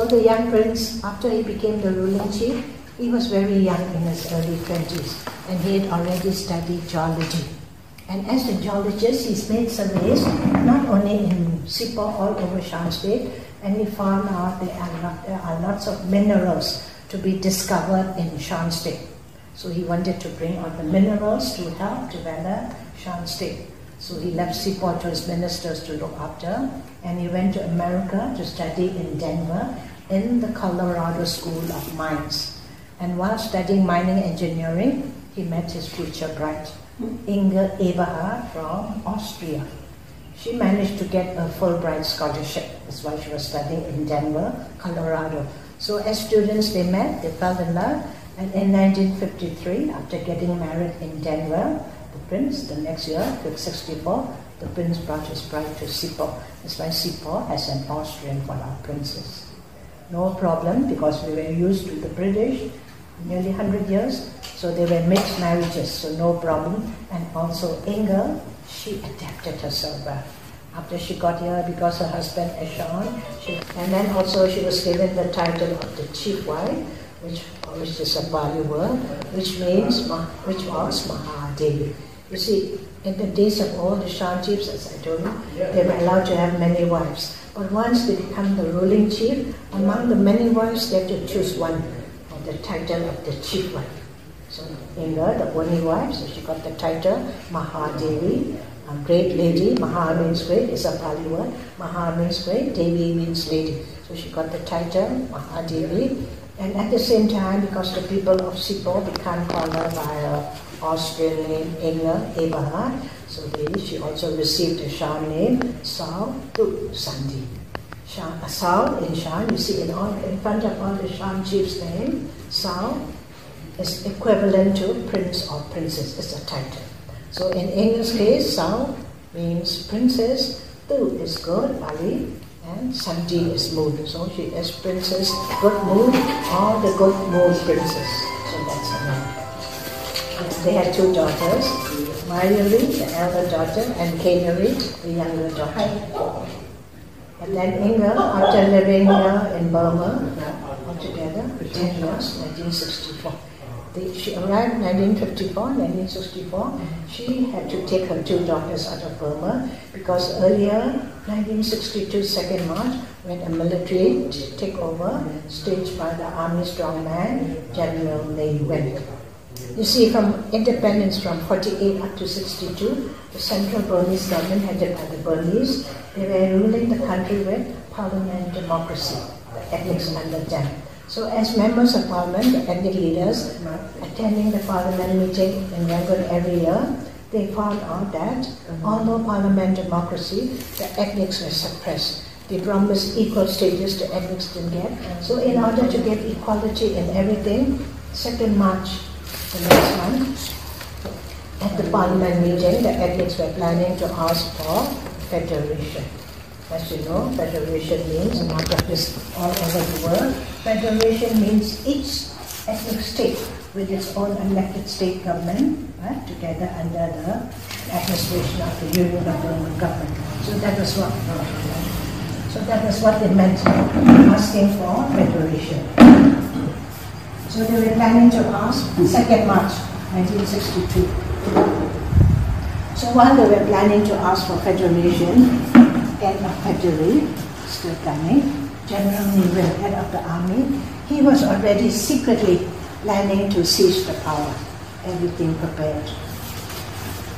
So the young prince, after he became the ruling chief, he was very young in his early 20s, and he had already studied geology. And as a geologist, he's made surveys not only in Sipo, all over Shan State, and he found out there are lots of minerals to be discovered in Shan State. So he wanted to bring out the minerals to help develop Shan State. So he left Sipo to his ministers to look after, and he went to America to study in Denver in the Colorado School of Mines. And while studying mining engineering, he met his future bride, Inge Eberhard from Austria. She managed to get a Fulbright scholarship. That's why she was studying in Denver, Colorado. So as students, they met, they fell in love, and in 1953, after getting married in Denver, the prince, the next year, 1964, the prince brought his bride to Sipo. That's why Sipo has an Austrian for our princess. No problem, because we were used to the British nearly 100 years, so they were mixed marriages, so no problem. And also Inge, she adapted herself well. After she got here, because her husband Eshan, and then also she was given the title of the chief wife, which is a Pali word, which was Mahadevi. You see, in the days of all the Shan chiefs, as I told you, they were allowed to have many wives. But once they become the ruling chief, among the many wives, they have to choose one for the title of the chief wife. So Inge, the only wife, so she got the title Mahadevi, a great lady. Maha means great, is a Pali word. Maha means great, Devi means lady. So she got the title Mahadevi. And at the same time, because the people of Sipo, we can't call her by her Austrian name, Inge Eberhard, so she also received a Shan name, Sao Tu Sandi. Sao in Shan, you see in front of all the Shan chiefs' name, Sao is equivalent to prince or princess, it's a title. So in English case, Sao means princess, Tu is good, Pali, and Sandi is moon. So she is princess, good moon, or the good moon princess. So that's her name. They had two daughters, Mayuri, the elder daughter, and Kanari, the younger daughter. And then Inge, after living here in Burma, altogether for 10 years, 1964. She arrived in 1964. She had to take her two daughters out of Burma because earlier, 1962, 2nd March, when a military takeover staged by the army strongman, General Lei Wen. You see, from independence from 48 up to 62, the central Burmese government, headed by the Burmese, they were ruling the country with parliament democracy, the ethnics under them. So as members of parliament, the ethnic leaders, attending the parliament meeting in Yangon every year, they found out that although parliament democracy, the ethnics were suppressed. They promised equal status, the ethnics didn't get. So in order to get equality in everything, 2nd March, the next month, at the parliament meeting, the ethnics were planning to ask for federation. As you know, federation means, and I practice all over the world, federation means each ethnic state with its own elected state government, right, together under the administration of the Union of Burma government. So that was what they meant, asking for federation. So they were planning to ask 2nd March 1962. So while they were planning to ask for federation, end of February, still planning, General Nivell, head of the army, he was already secretly planning to seize the power. Everything prepared.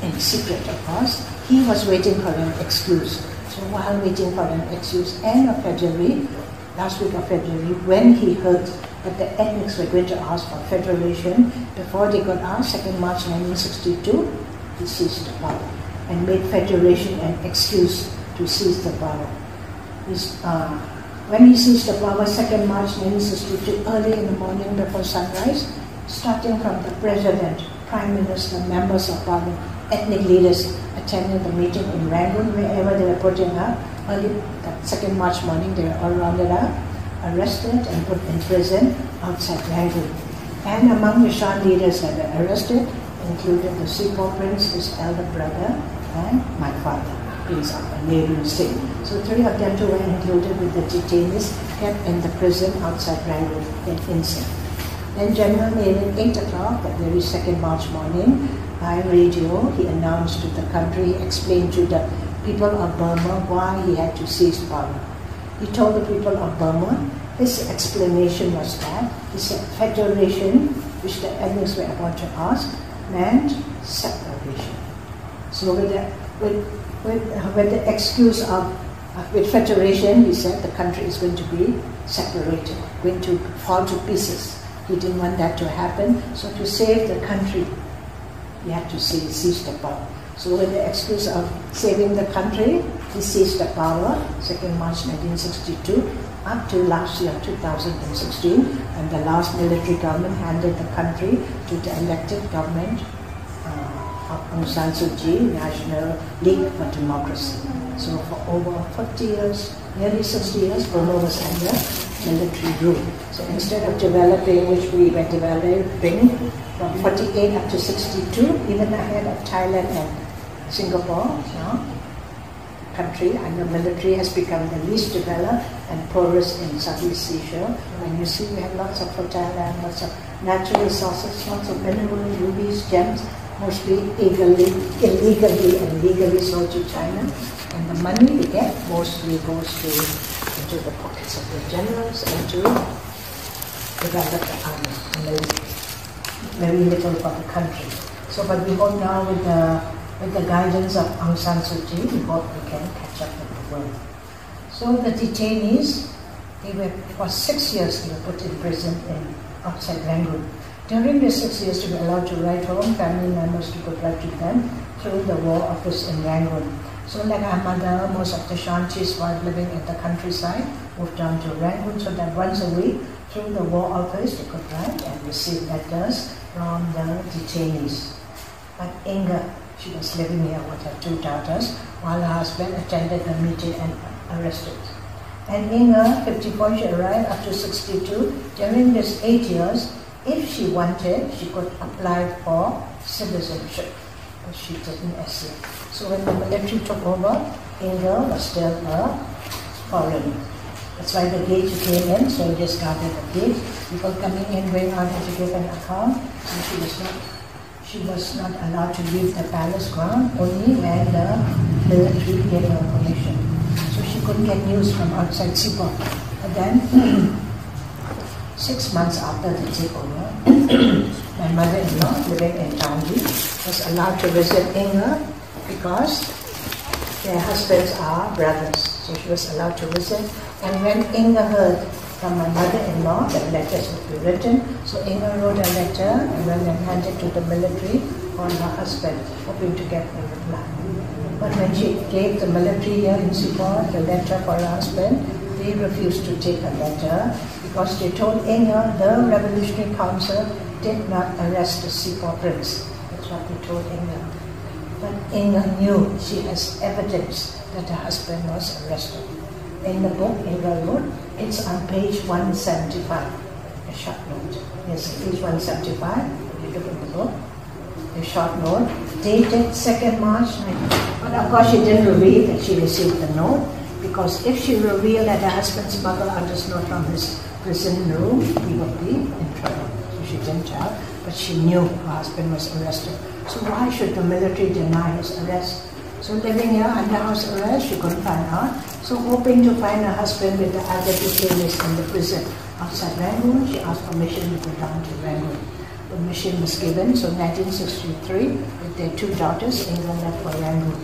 In secret, of course. He was waiting for an excuse. So while waiting for an excuse, end of February, last week of February, when he heard that the ethnics were going to ask for federation, before they could ask, 2nd March 1962, he seized the power and made federation an excuse to seize the power. When he seized the power, 2nd March 1962, early in the morning before sunrise, starting from the president, prime minister, members of parliament, ethnic leaders attending the meeting in Rangoon, wherever they were putting up, early that 2nd March morning, they were all rounded up, arrested and put in prison outside Rangoon. And among the Shan leaders that were arrested included the Sipo prince, his elder brother, and my father. Prince of a neighboring state. So 3 of them too were included with the detainees kept in the prison outside Rangoon in Insen. Then General made at 8 o'clock, that very 2nd March morning, by radio, he announced to the country, explained to the people of Burma why he had to seize power. He told the people of Burma, his explanation was that he said federation, which the elders were about to ask, meant separation. So with the excuse of with federation, he said the country is going to be separated, going to fall to pieces. He didn't want that to happen, so to save the country, he had to seize the power. So with the excuse of saving the country, he seized the power, 2nd March 1962, up to last year, 2016, and the last military government handed the country to the elected government of Aung San Suu Kyi, National League for Democracy. So for over 40 years, nearly 60 years, Burma was under military rule. So instead of developing, which we were developing from 48 up to 62, even ahead of Thailand and Singapore, now, country under military has become the least developed and poorest in Southeast Asia. And you see we have lots of fertile land, lots of natural resources, lots of minerals, rubies, gems, mostly illegally and legally sold to China. And the money we get mostly goes into the pockets of the generals and to develop the army and military. Very little for the country. So, but we hope now with the guidance of Aung San Suu Kyi, we hope we can catch up with the world. So the detainees, for 6 years they were put in prison outside Rangoon. During the 6 years they were allowed to write home, family members to go back to them through the War Office in Rangoon. So like our mother, most of the Shantis were living in the countryside, moved down to Rangoon, so that once a week through the War Office they could write and receive letters from the detainees. But Inga, she was living here with her 2 daughters while her husband attended a meeting and arrested. And Inga, 54, she arrived up to 62. During these 8 years, if she wanted, she could apply for citizenship, but she didn't escape. So when the military took over, Inga was still a foreigner. That's why the gate she came in, so just guarded the gate. People coming in, going out had to give an account, and she was not allowed to leave the palace ground, only when the military gave her permission. So she couldn't get news from outside Sipor. But then, 6 months after the takeover, my mother-in-law, living in Changi, was allowed to visit Inga because their husbands are brothers. So she was allowed to visit. And when Inga heard from my mother-in-law that letters would be written, so Inga wrote a letter and then handed to the military for her husband, hoping to get a reply. But when she gave the military here in Sipor the letter for her husband, they refused to take a letter because they told Inga the Revolutionary Council did not arrest the Sipor prince. That's what they told Inga. But Inga knew she has evidence that her husband was arrested. In the book, Inga wrote, it's on page 175, a short note. Yes, page 175, you look at the book, a short note, dated 2nd March 19. But of course she didn't reveal that she received the note, because if she revealed that her husband smuggled out this note from his prison room, he would be in trouble. So she didn't tell, but she knew her husband was arrested. So why should the military deny his arrest? So living here under house arrest, she couldn't find out. So hoping to find her husband with the other detainees in the prison outside Rangoon, she asked permission to go down to Rangoon. Permission was given, so 1963, with their 2 daughters, England left for Rangoon.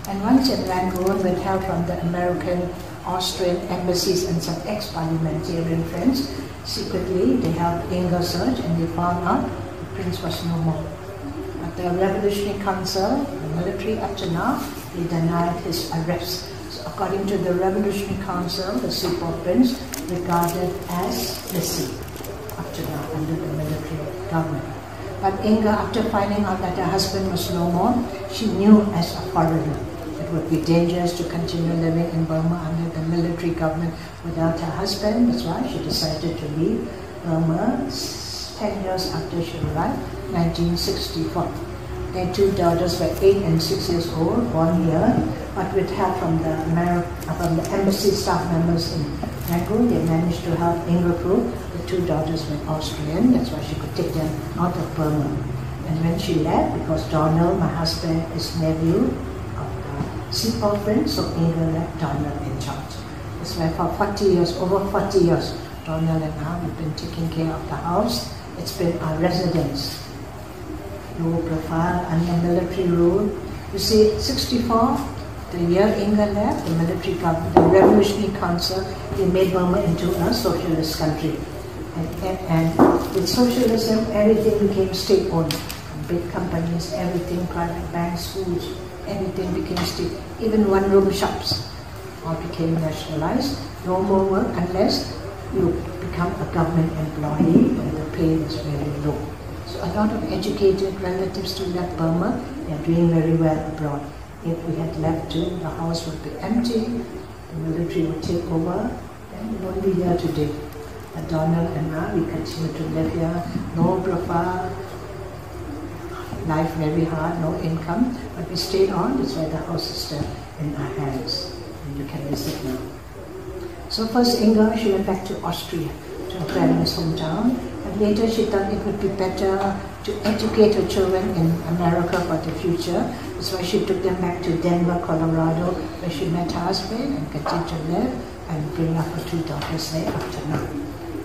And once in Rangoon, with help from the American, Austrian embassies and some ex-parliamentarian friends, secretly they helped Inga search and they found out the prince was no more. But the Revolutionary Council, the military up to now, they denied his arrest. So according to the Revolutionary Council, the Sipor prince regarded as missing up to now under the military government. But Inga, after finding out that her husband was no more, she knew as a foreigner it would be dangerous to continue living in Burma under the military government without her husband. That's why she decided to leave Burma 10 years after she arrived, 1964. Their two daughters were 8 and 6 years old, born here, but with help from the embassy staff members in Rangoon, they managed to help Inga prove the two daughters were Austrian. That's why she could take them out of Burma. And when she left, because Donald, my husband, is nephew of the Sepoy Prince, so Inga left Donald in charge. That's why for 40 years, over 40 years, Donald and I, we've been taking care of the house. It's been our residence. Low profile, under military rule. You see, 64, the year Inga left, the military government, the Revolutionary Council, they made Burma into a socialist country. And with socialism, everything became state-owned. Big companies, everything, private banks, schools, everything became state. Even one-room shops all became nationalized. No more work unless you become a government employee and the pay is very low. So a lot of educated relatives to left Burma, they are doing very well abroad. If we had left too, the house would be empty, the military would take over, and we won't be here today. But Donald and I, we continue to live here, no profile, life very hard, no income, but we stayed on. That's why the house is still in our hands, and you can visit now. So first Inga, she went back to Austria, to her parents' hometown, and later she thought it would be better to educate her children in America for the future. That's why she took them back to Denver, Colorado, where she met her husband and continued to live and bring up her two daughters there up to now.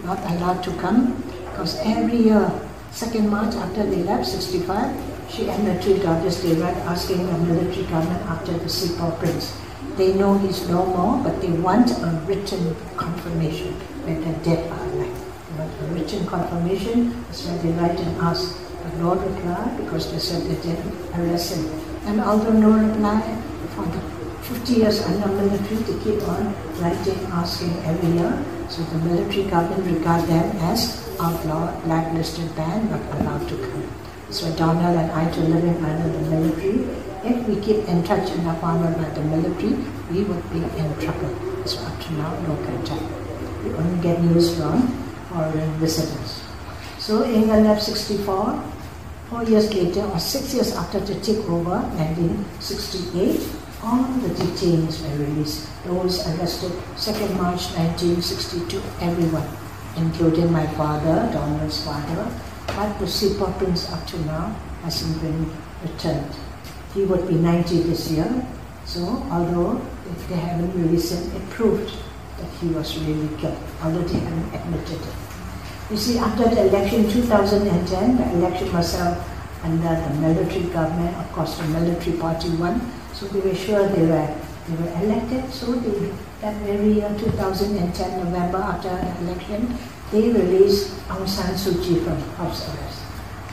Not allowed to come, because every year, 2nd March after they left, 65, she and her two daughters, they were asking the military government after the Sepoy Prince. They know he's no more, but they want a written confirmation whether dead or alive. They want a written confirmation, that's why they write and ask. But no reply, because they said they didn't arrest him. And although no reply, for the 50 years under military, they keep on writing, asking every year. So the military government regard them as outlaw, blacklisted band, not allowed to come. So Donald and I, to living under the military, if we keep in touch in our farmer by the military, we would be in trouble. So up to now, no contact. We only get news from foreign visitors. So Inga left 64. 4 years later, or 6 years after the takeover, 1968, all the detainees were released. Those arrested 2nd March 1962, everyone, including my father, Donald's father, but the Sepoy Prince up to now hasn't been returned. He would be 90 this year, so although if they haven't released him, it proved that he was really killed, although they haven't admitted it. You see, after the election 2010, the election was held under the military government. Of course, the military party won, so they were sure they were elected. So that very year, 2010, November, after the election, they released Aung San Suu Kyi from house arrest.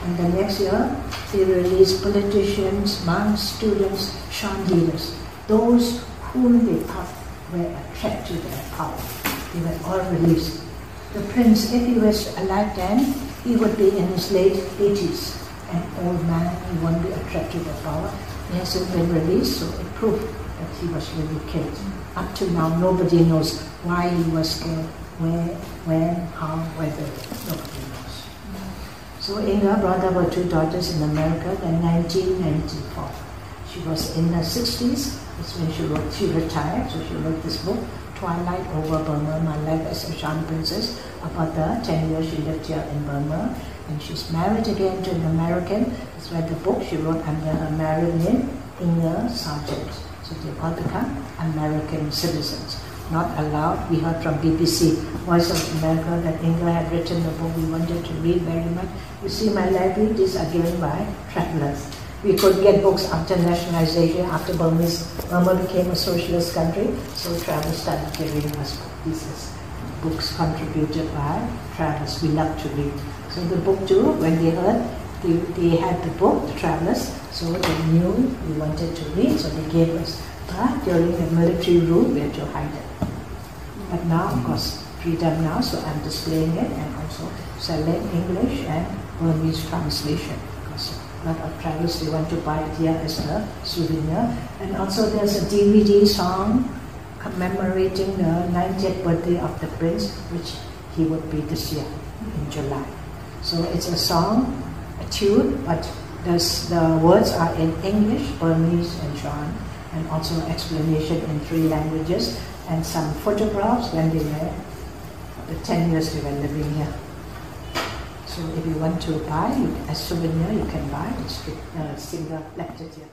And the next year, they released politicians, monks, students, Shan leaders, those whom they thought were a threat to their power. They were all released. The prince, if he was alive then, he would be in his late 80s. An old man, he won't be a threat to the power. He hasn't been released, so it proved that he was really killed. Up to now, nobody knows why he was killed, where, when, how, whether. Nobody knows. So Inga brought up her two daughters in America in 1994. She was in her 60s. That's when she retired, so she wrote this book, Twilight Over Burma, My Life as a Shan Princess, about the 10 years she lived here in Burma. And she's married again to an American. That's why the book she wrote under her married name, Inga Sargent. So they all become American citizens. Not allowed. We heard from BBC, Voice of America, that Inga had written a book we wanted to read very much. You see, my library, these are given by travelers. We could get books after nationalization, after Burma became a socialist country, so travelers started giving us books. These are books contributed by travelers. We love to read. So the book too, when they heard, they had the book, the travelers, so they knew we wanted to read, so they gave us. But during the military rule, we had to hide it. But now, of course, freedom now, so I'm displaying it and also selling English and Burmese translation. Because a lot of travelers, they want to buy it here as a souvenir. And also there's a DVD song commemorating the 90th birthday of the prince, which he would be this year in July. So it's a song, a tune, but The words are in English, Burmese, and Shan, and also explanation in 3 languages, and some photographs when they were, the 10 years they were living here. So if you want to buy, as souvenir, you can buy. It's single lecture here.